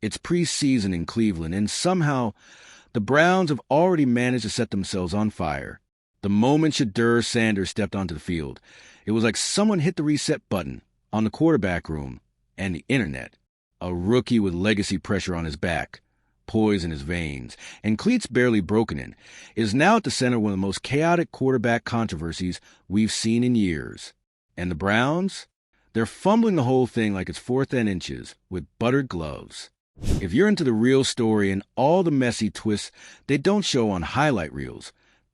It's preseason in Cleveland, and somehow the Browns have already managed to set themselves on fire. The moment Shedeur Sanders stepped onto the field, it was like someone hit the reset button on the quarterback room and the internet. A rookie with legacy pressure on his back, poise in his veins, and cleats barely broken in, is now at the center of one of the most chaotic quarterback controversies we've seen in years. And the Browns? They're fumbling the whole thing like it's fourth and inches with buttered gloves. If you're into the real story and all the messy twists they don't show on highlight reels,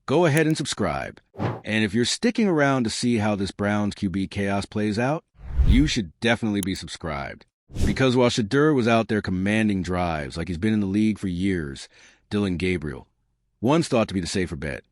go ahead and subscribe. And if you're sticking around to see how this Browns QB chaos plays out, you should definitely be subscribed. Because while Shedeur was out there commanding drives like he's been in the league for years, Gabriel, once thought to be the safer bet,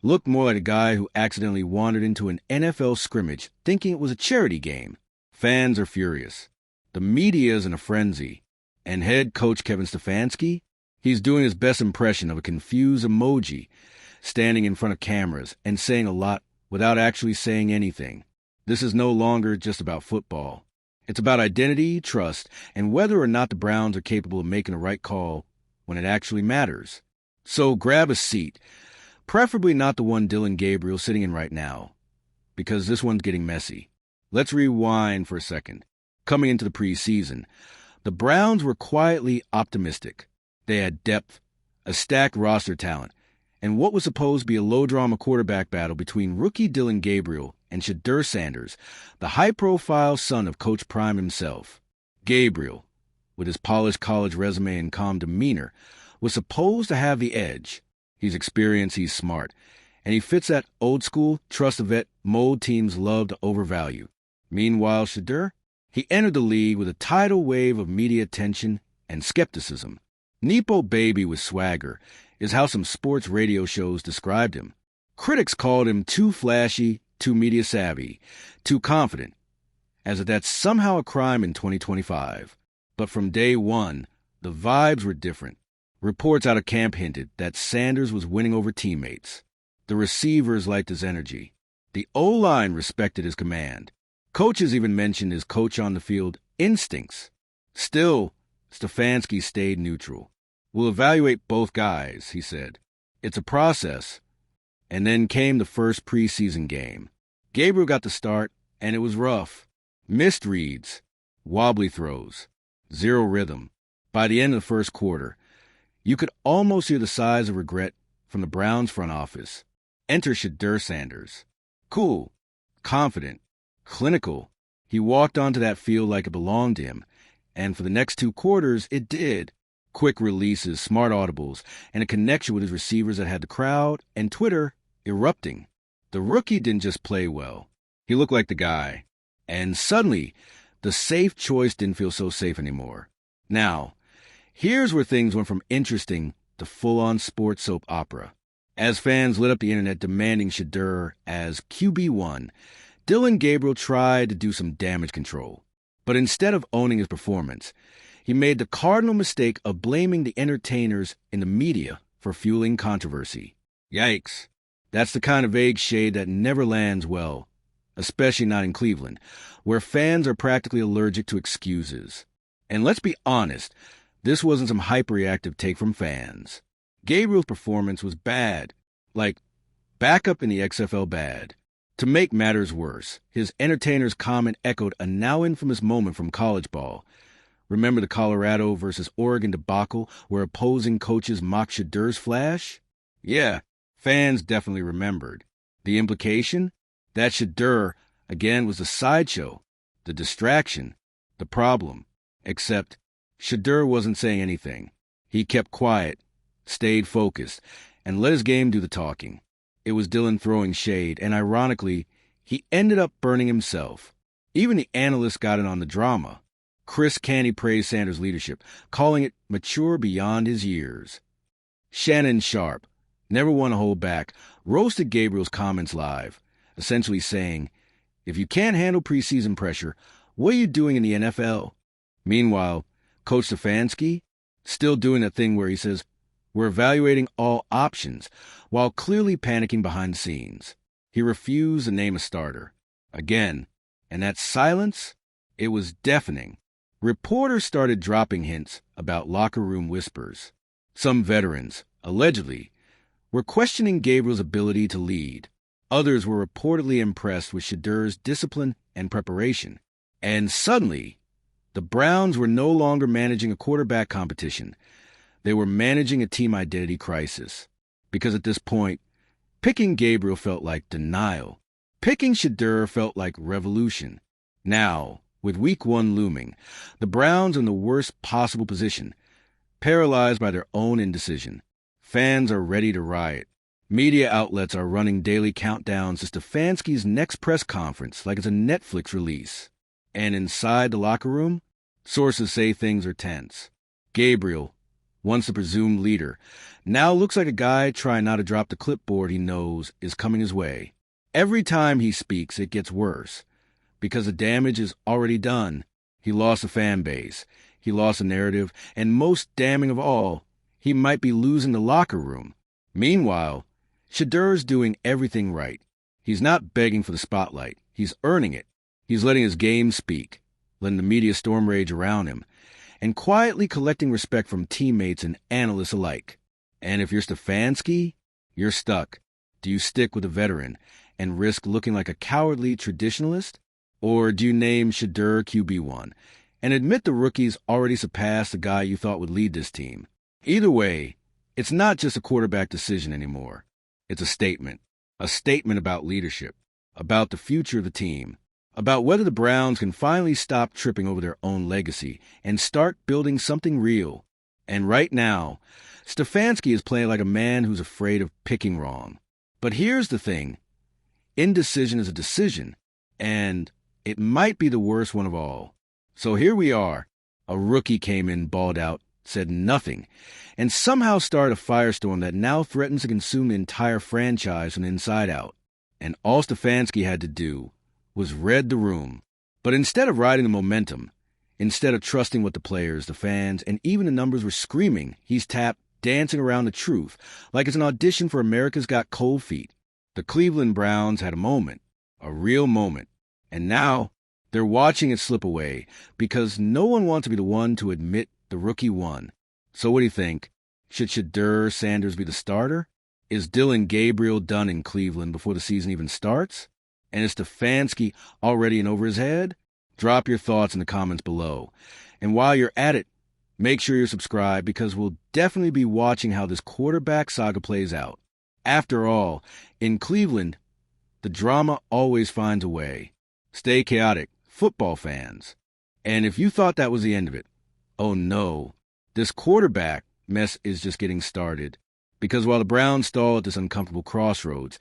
looked more like a guy who accidentally wandered into an NFL scrimmage thinking it was a charity game. Fans are furious. The media is in a frenzy. And head coach Kevin Stefanski, he's doing his best impression of a confused emoji, standing in front of cameras and saying a lot without actually saying anything. This is no longer just about football. It's about identity, trust, and whether or not the Browns are capable of making the right call when it actually matters. So grab a seat, preferably not the one Gabriel sitting in right now, because this one's getting messy. Let's rewind for a second. Coming into the preseason, the Browns were quietly optimistic. They had depth, a stacked roster talent, and what was supposed to be a low-drama quarterback battle between rookie Gabriel and Shedeur Sanders, the high-profile son of Coach Prime himself. Gabriel, with his polished college resume and calm demeanor, was supposed to have the edge. He's experienced, he's smart, and he fits that old-school, trust-the-vet mold teams love to overvalue. Meanwhile, Shedeur, he entered the league with a tidal wave of media attention and skepticism. Nepo baby with swagger is how some sports radio shows described him. Critics called him too flashy, too media savvy, too confident, as if that's somehow a crime in 2025. But from day one, the vibes were different. Reports out of camp hinted that Sanders was winning over teammates. The receivers liked his energy. The O-line respected his command. Coaches even mentioned his coach-on-the-field instincts. Still, Stefanski stayed neutral. We'll evaluate both guys, he said. It's a process. And then came the first preseason game. Gabriel got the start, and it was rough. Missed reads, wobbly throws, zero rhythm. By the end of the first quarter, you could almost hear the sighs of regret from the Browns front office. Enter Shedeur Sanders. Cool, confident, clinical. He walked onto that field like it belonged to him, and for the next 2 quarters, it did. Quick releases, smart audibles, and a connection with his receivers that had the crowd and Twitter erupting. The rookie didn't just play well. He looked like the guy. And suddenly, the safe choice didn't feel so safe anymore. Now, here's where things went from interesting to full-on sports soap opera. As fans lit up the internet demanding Shedeur as QB1, Gabriel tried to do some damage control. But instead of owning his performance, he made the cardinal mistake of blaming the entertainers in the media for fueling controversy. Yikes. That's the kind of vague shade that never lands well, especially not in Cleveland, where fans are practically allergic to excuses. And let's be honest, this wasn't some hyperreactive take from fans. Gabriel's performance was bad, like backup in the XFL bad. To make matters worse, his entertainer's comment echoed a now infamous moment from college ball. Remember the Colorado versus Oregon debacle where opposing coaches mocked Shedeur's flash? Yeah, fans definitely remembered. The implication? That Shedeur, again, was the sideshow, the distraction, the problem. Except Shedeur wasn't saying anything. He kept quiet, stayed focused, and let his game do the talking. It was Dylan throwing shade, and ironically, he ended up burning himself. Even the analysts got in on the drama. Chris Canty praised Sanders' leadership, calling it mature beyond his years. Shannon Sharp, never one to hold back, roasted Gabriel's comments live, essentially saying, if you can't handle preseason pressure, what are you doing in the NFL? Meanwhile, Coach Stefanski, still doing that thing where he says, we're evaluating all options, while clearly panicking behind the scenes. He refused to name a starter. Again, and that silence, it was deafening. reporters started dropping hints about locker room whispers. Some veterans, allegedly, were questioning Gabriel's ability to lead. Others were reportedly impressed with Shedur's discipline and preparation. And suddenly, the Browns were no longer managing a quarterback competition. They were managing a team identity crisis. Because at this point, picking Gabriel felt like denial. Picking Shedur felt like revolution. Now, with Week 1 looming, the Browns are in the worst possible position, paralyzed by their own indecision. Fans are ready to riot. Media outlets are running daily countdowns to Stefanski's next press conference like it's a Netflix release. And inside the locker room, sources say things are tense. Gabriel, once the presumed leader, now looks like a guy trying not to drop the clipboard he knows is coming his way. Every time he speaks, it gets worse. Because the damage is already done. He lost a fan base. He lost a narrative. And most damning of all, he might be losing the locker room. Meanwhile, Shedur's doing everything right. He's not begging for the spotlight. He's earning it. He's letting his game speak, letting the media storm rage around him, and quietly collecting respect from teammates and analysts alike. And if you're Stefanski, you're stuck. Do you stick with a veteran and risk looking like a cowardly traditionalist? Or do you name Shedur QB1 and admit the rookie's already surpassed the guy you thought would lead this team? Either way, it's not just a quarterback decision anymore. It's a statement about leadership, about the future of the team, about whether the Browns can finally stop tripping over their own legacy and start building something real. And right now, Stefanski is playing like a man who's afraid of picking wrong. But here's the thing. Indecision is a decision, and it might be the worst one of all. So here we are. A rookie came in, balled out, said nothing, and somehow started a firestorm that now threatens to consume the entire franchise from the inside out. And all Stefanski had to do was read the room. But instead of riding the momentum, instead of trusting what the players, the fans, and even the numbers were screaming, he's tapped, dancing around the truth, like it's an audition for America's Got Cold Feet. The Cleveland Browns had a moment, a real moment, and now they're watching it slip away because no one wants to be the one to admit the rookie won. So what do you think? Should Shedur Sanders be the starter? Is Dylan Gabriel done in Cleveland before the season even starts? And is Stefanski already in over his head? Drop your thoughts in the comments below. And while you're at it, make sure you're subscribed because we'll definitely be watching how this quarterback saga plays out. After all, in Cleveland, the drama always finds a way. Stay chaotic, football fans. And if you thought that was the end of it, oh no, this quarterback mess is just getting started. Because while the Browns stall at this uncomfortable crossroads,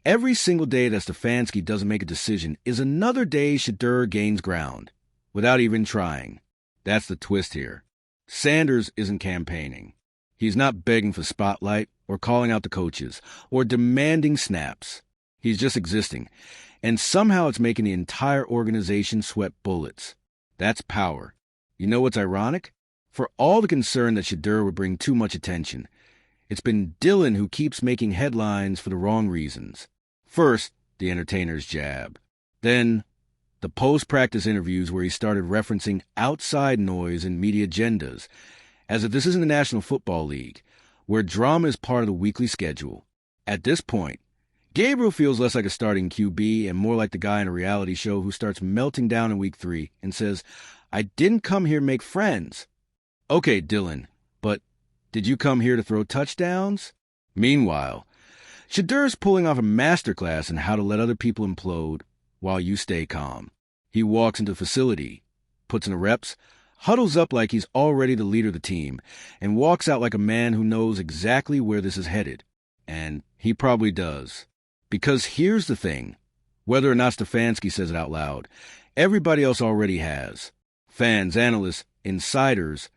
every single day that Stefanski doesn't make a decision is another day Shedur gains ground, without even trying. That's the twist here. Sanders isn't campaigning. He's not begging for spotlight or calling out the coaches or demanding snaps. He's just existing. And somehow it's making the entire organization sweat bullets. That's power. You know what's ironic? For all the concern that Shedur would bring too much attention, it's been Dylan who keeps making headlines for the wrong reasons. First, the entertainer's jab. Then, the post-practice interviews where he started referencing outside noise and media agendas, as if this isn't the National Football League, where drama is part of the weekly schedule. At this point, Gabriel feels less like a starting QB and more like the guy in a reality show who starts melting down in week 3 and says, "I didn't come here to make friends." Okay, Dylan, but did you come here to throw touchdowns? Meanwhile, Shedur's pulling off a masterclass in how to let other people implode while you stay calm. He walks into the facility, puts in the reps, huddles up like he's already the leader of the team, and walks out like a man who knows exactly where this is headed. And he probably does. Because here's the thing. Whether or not Stefanski says it out loud, everybody else already has. Fans, analysts, insiders,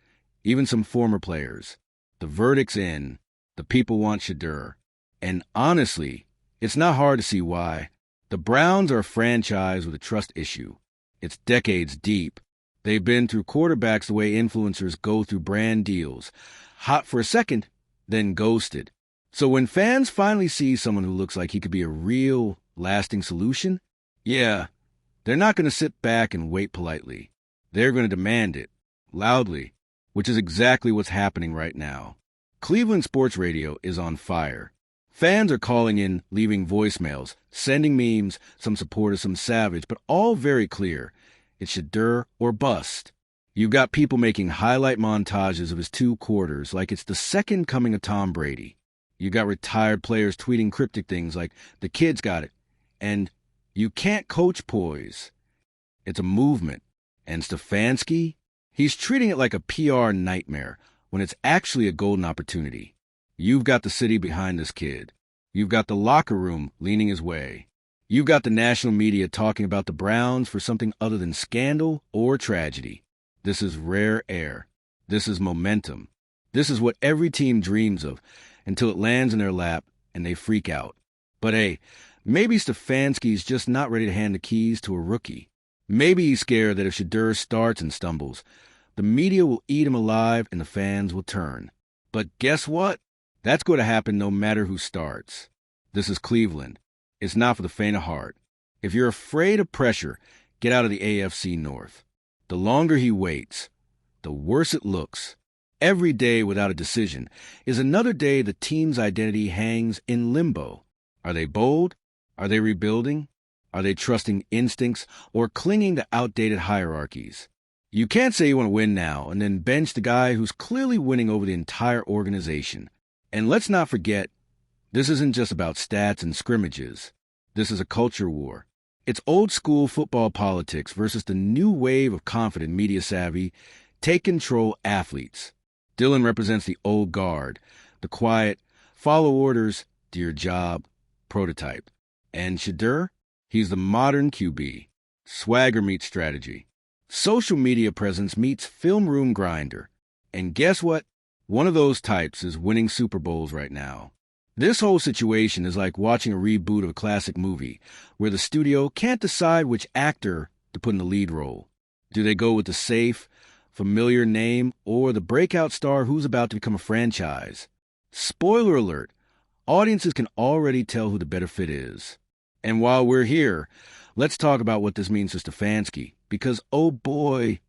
even some former players. The verdict's in. The people want Shedur. And honestly, it's not hard to see why. The Browns are a franchise with a trust issue. It's decades deep. They've been through quarterbacks the way influencers go through brand deals. Hot for a second, then ghosted. So when fans finally see someone who looks like he could be a real, lasting solution, yeah, they're not going to sit back and wait politely. They're going to demand it. loudly, which is exactly what's happening right now. Cleveland sports radio is on fire. Fans are calling in, leaving voicemails, sending memes, some supporters, some savage, but all very clear. It's Shedeur or bust. You've got people making highlight montages of his 2 quarters like it's the second coming of Tom Brady. You got retired players tweeting cryptic things like, the kid's got it, and you can't coach poise. It's a movement. And Stefanski? He's treating it like a PR nightmare when it's actually a golden opportunity. You've got the city behind this kid. You've got the locker room leaning his way. You've got the national media talking about the Browns for something other than scandal or tragedy. This is rare air. This is momentum. This is what every team dreams of until it lands in their lap and they freak out. But hey, maybe Stefanski's just not ready to hand the keys to a rookie. Maybe he's scared that if Shedeur starts and stumbles, the media will eat him alive and the fans will turn. But guess what? That's going to happen no matter who starts. This is Cleveland. It's not for the faint of heart. If you're afraid of pressure, get out of the AFC North. The longer he waits, the worse it looks. Every day without a decision is another day the team's identity hangs in limbo. Are they bold? Are they rebuilding? Are they trusting instincts or clinging to outdated hierarchies? You can't say you want to win now and then bench the guy who's clearly winning over the entire organization. And let's not forget, this isn't just about stats and scrimmages. This is a culture war. It's old-school football politics versus the new wave of confident, media-savvy, take-control athletes. Dylan represents the old guard, the quiet, follow orders, do your job, prototype. And Shedeur? He's the modern QB. Swagger meets strategy. Social media presence meets film room grinder. And guess what? One of those types is winning Super Bowls right now. This whole situation is like watching a reboot of a classic movie where the studio can't decide which actor to put in the lead role. Do they go with the safe, familiar name or the breakout star who's about to become a franchise? Spoiler alert, audiences can already tell who the better fit is. And while we're here, let's talk about what this means for Stefanski, because oh boy,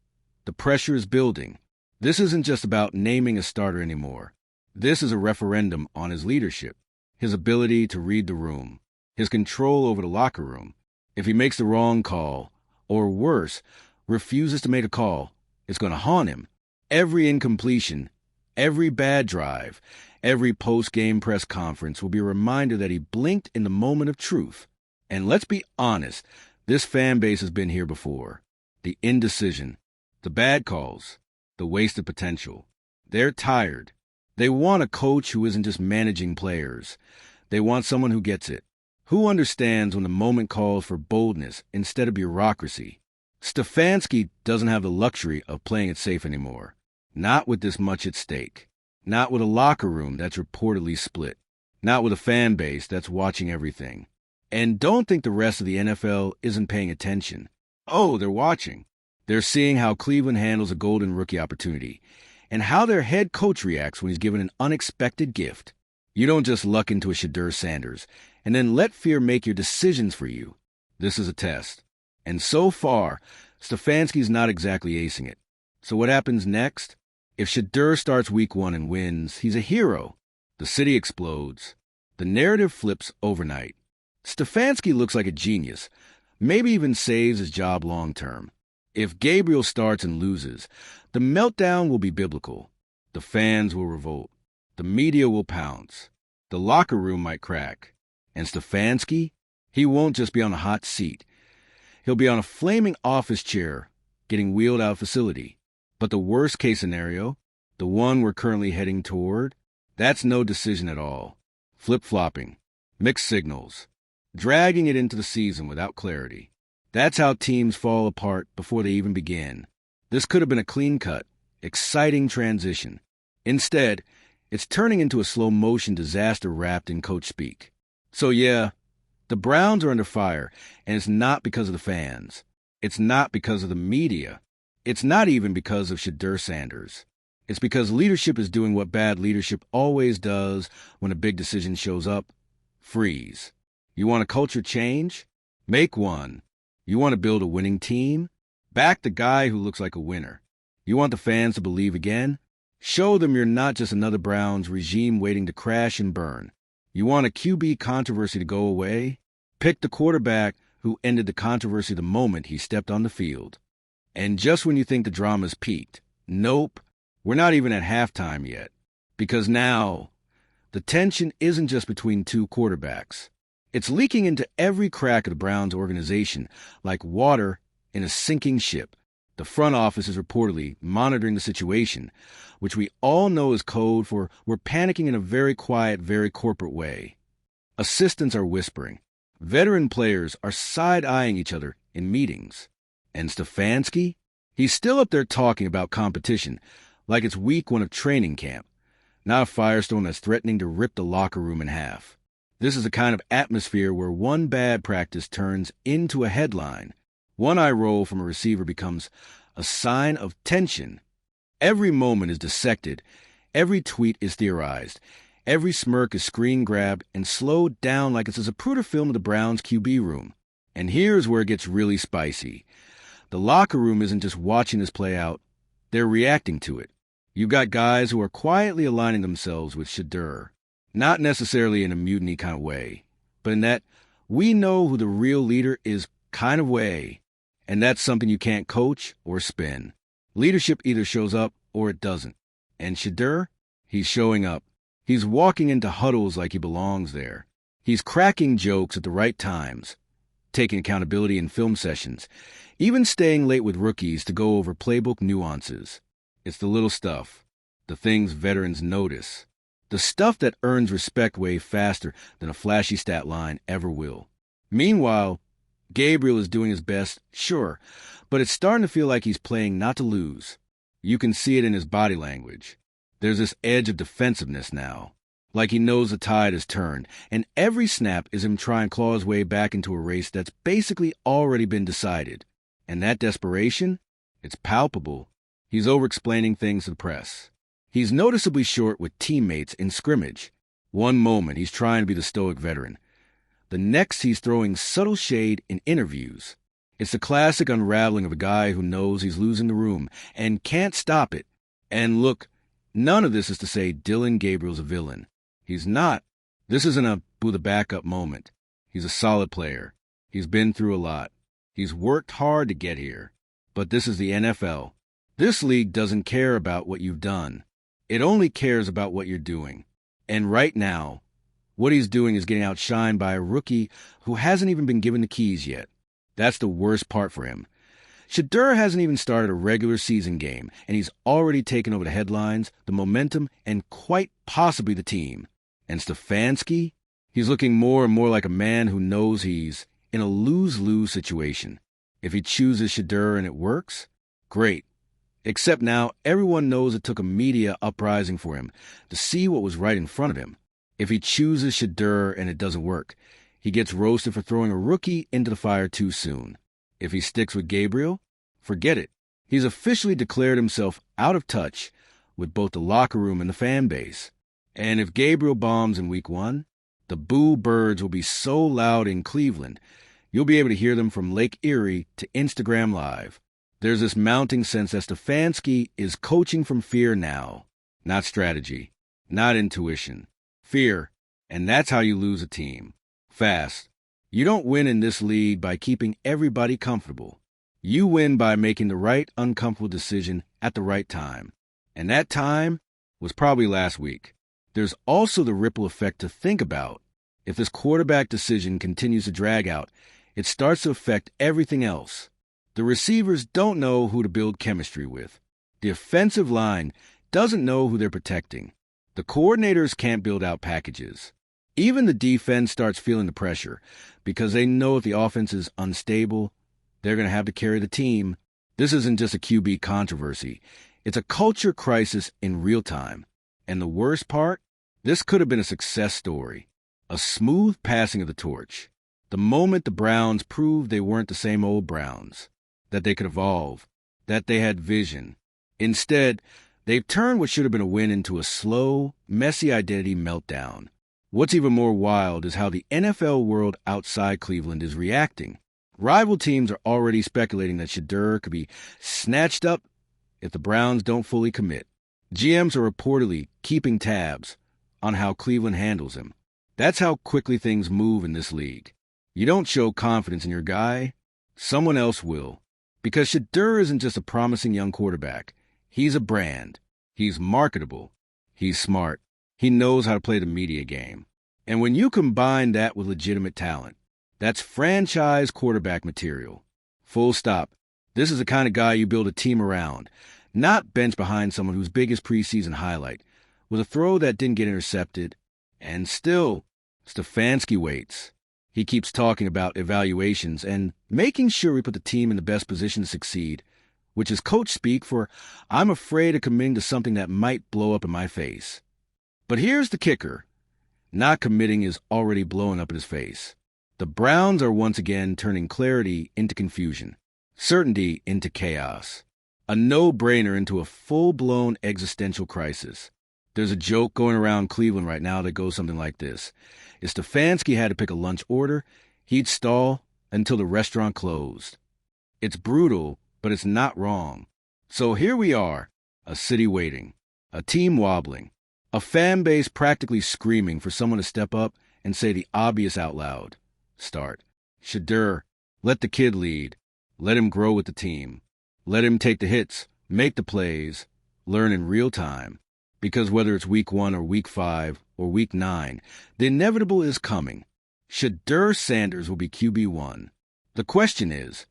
the pressure is building. This isn't just about naming a starter anymore. This is a referendum on his leadership, his ability to read the room, his control over the locker room. If he makes the wrong call, or worse, refuses to make a call, it's going to haunt him. Every incompletion, every bad drive, every post-game press conference will be a reminder that he blinked in the moment of truth. And let's be honest, this fan base has been here before. The indecision, the bad calls, the wasted potential. They're tired. They want a coach who isn't just managing players. They want someone who gets it, who understands when the moment calls for boldness instead of bureaucracy. Stefanski doesn't have the luxury of playing it safe anymore. Not with this much at stake. Not with a locker room that's reportedly split. Not with a fan base that's watching everything. And don't think the rest of the NFL isn't paying attention. Oh, they're watching. They're seeing how Cleveland handles a golden rookie opportunity and how their head coach reacts when he's given an unexpected gift. You don't just luck into a Shedeur Sanders and then let fear make your decisions for you. This is a test. And so far, Stefanski's not exactly acing it. So what happens next? If Shedeur starts week 1 and wins, he's a hero. The city explodes. The narrative flips overnight. Stefanski looks like a genius, maybe even saves his job long term. If Gabriel starts and loses, the meltdown will be biblical. The fans will revolt. The media will pounce. The locker room might crack. And Stefanski? He won't just be on a hot seat. He'll be on a flaming office chair, getting wheeled out of facility. But the worst case scenario, the one we're currently heading toward, that's no decision at all. Flip-flopping, mixed signals, dragging it into the season without clarity. That's how teams fall apart before they even begin. This could have been a clean-cut, exciting transition. Instead, it's turning into a slow-motion disaster wrapped in coach speak. So yeah, the Browns are under fire, and it's not because of the fans. It's not because of the media. It's not even because of Shedeur Sanders. It's because leadership is doing what bad leadership always does when a big decision shows up. Freeze. You want a culture change? Make one. You want to build a winning team? Back the guy who looks like a winner. You want the fans to believe again? Show them you're not just another Browns regime waiting to crash and burn. You want a QB controversy to go away? Pick the quarterback who ended the controversy the moment he stepped on the field. And just when you think the drama's peaked, nope, we're not even at halftime yet. Because now, the tension isn't just between two quarterbacks. It's leaking into every crack of the Browns organization like water in a sinking ship. The front office is reportedly monitoring the situation, which we all know is code for we're panicking in a very quiet, very corporate way. Assistants are whispering. Veteran players are side-eyeing each other in meetings. And Stefanski? He's still up there talking about competition like it's week one of training camp, not a firestorm that's threatening to rip the locker room in half. This is the kind of atmosphere where one bad practice turns into a headline. One eye roll from a receiver becomes a sign of tension. Every moment is dissected. Every tweet is theorized. Every smirk is screen-grabbed and slowed down like it's a Zapruder film of the Browns' QB room. And here's where it gets really spicy. The locker room isn't just watching this play out. They're reacting to it. You've got guys who are quietly aligning themselves with Shadur. Not necessarily in a mutiny kind of way, but in that we know who the real leader is kind of way. And that's something you can't coach or spin. Leadership either shows up or it doesn't. And Shadur, he's showing up. He's walking into huddles like he belongs there. He's cracking jokes at the right times, taking accountability in film sessions, even staying late with rookies to go over playbook nuances. It's the little stuff, the things veterans notice, the stuff that earns respect way faster than a flashy stat line ever will. Meanwhile, Gabriel is doing his best, sure, but it's starting to feel like he's playing not to lose. You can see it in his body language. There's this edge of defensiveness now, like he knows the tide has turned, and every snap is him trying to claw his way back into a race that's basically already been decided. And that desperation, it's palpable. He's over-explaining things to the press. He's noticeably short with teammates in scrimmage. One moment he's trying to be the stoic veteran. The next he's throwing subtle shade in interviews. It's the classic unraveling of a guy who knows he's losing the room and can't stop it. And look, none of this is to say Dylan Gabriel's a villain. He's not. This isn't a boo the backup moment. He's a solid player. He's been through a lot. He's worked hard to get here. But this is the NFL. This league doesn't care about what you've done. It only cares about what you're doing. And right now, what he's doing is getting outshined by a rookie who hasn't even been given the keys yet. That's the worst part for him. Shadur hasn't even started a regular season game, and he's already taken over the headlines, the momentum, and quite possibly the team. And Stefanski? He's looking more and more like a man who knows he's in a lose-lose situation. If he chooses Shadur and it works, great. Except now everyone knows it took a media uprising for him to see what was right in front of him. If he chooses Shadur and it doesn't work, he gets roasted for throwing a rookie into the fire too soon. If he sticks with Gabriel, forget it. He's officially declared himself out of touch with both the locker room and the fan base. And if Gabriel bombs in week one, the boo birds will be so loud in Cleveland, you'll be able to hear them from Lake Erie to Instagram Live. There's this mounting sense that Stefanski is coaching from fear now, not strategy, not intuition. Fear, and that's how you lose a team. Fast. You don't win in this league by keeping everybody comfortable. You win by making the right uncomfortable decision at the right time. And that time was probably last week. There's also the ripple effect to think about. If this quarterback decision continues to drag out, it starts to affect everything else. The receivers don't know who to build chemistry with. The offensive line doesn't know who they're protecting. The coordinators can't build out packages. Even the defense starts feeling the pressure because they know if the offense is unstable, they're going to have to carry the team. This isn't just a QB controversy. It's a culture crisis in real time. And the worst part? This could have been a success story. A smooth passing of the torch. The moment the Browns proved they weren't the same old Browns. That they could evolve. That they had vision. Instead, they've turned what should have been a win into a slow, messy identity meltdown. What's even more wild is how the NFL world outside Cleveland is reacting. Rival teams are already speculating that Shadur could be snatched up if the Browns don't fully commit. GMs are reportedly keeping tabs on how Cleveland handles him. That's how quickly things move in this league. You don't show confidence in your guy, someone else will. Because Shadur isn't just a promising young quarterback. He's a brand. He's marketable. He's smart. He knows how to play the media game. And when you combine that with legitimate talent, that's franchise quarterback material. Full stop. This is the kind of guy you build a team around, not bench behind someone whose biggest preseason highlight was a throw that didn't get intercepted. And still, Stefanski waits. He keeps talking about evaluations and making sure we put the team in the best position to succeed, which is coach speak for I'm afraid of committing to something that might blow up in my face. But here's the kicker. Not committing is already blowing up in his face. The Browns are once again turning clarity into confusion, certainty into chaos, a no-brainer into a full-blown existential crisis. There's a joke going around Cleveland right now that goes something like this. If Stefanski had to pick a lunch order, he'd stall until the restaurant closed. It's brutal, but it's not wrong. So here we are, a city waiting, a team wobbling, a fan base practically screaming for someone to step up and say the obvious out loud. Start. Shadur, let the kid lead. Let him grow with the team. Let him take the hits, make the plays, learn in real time. Because whether it's week 1 or week 5 or week 9, the inevitable is coming. Shadur Sanders will be QB1. The question is,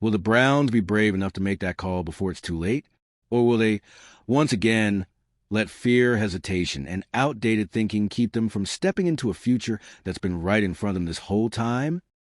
will the Browns be brave enough to make that call before it's too late? Or will they, once again, let fear, hesitation, and outdated thinking keep them from stepping into a future that's been right in front of them this whole time?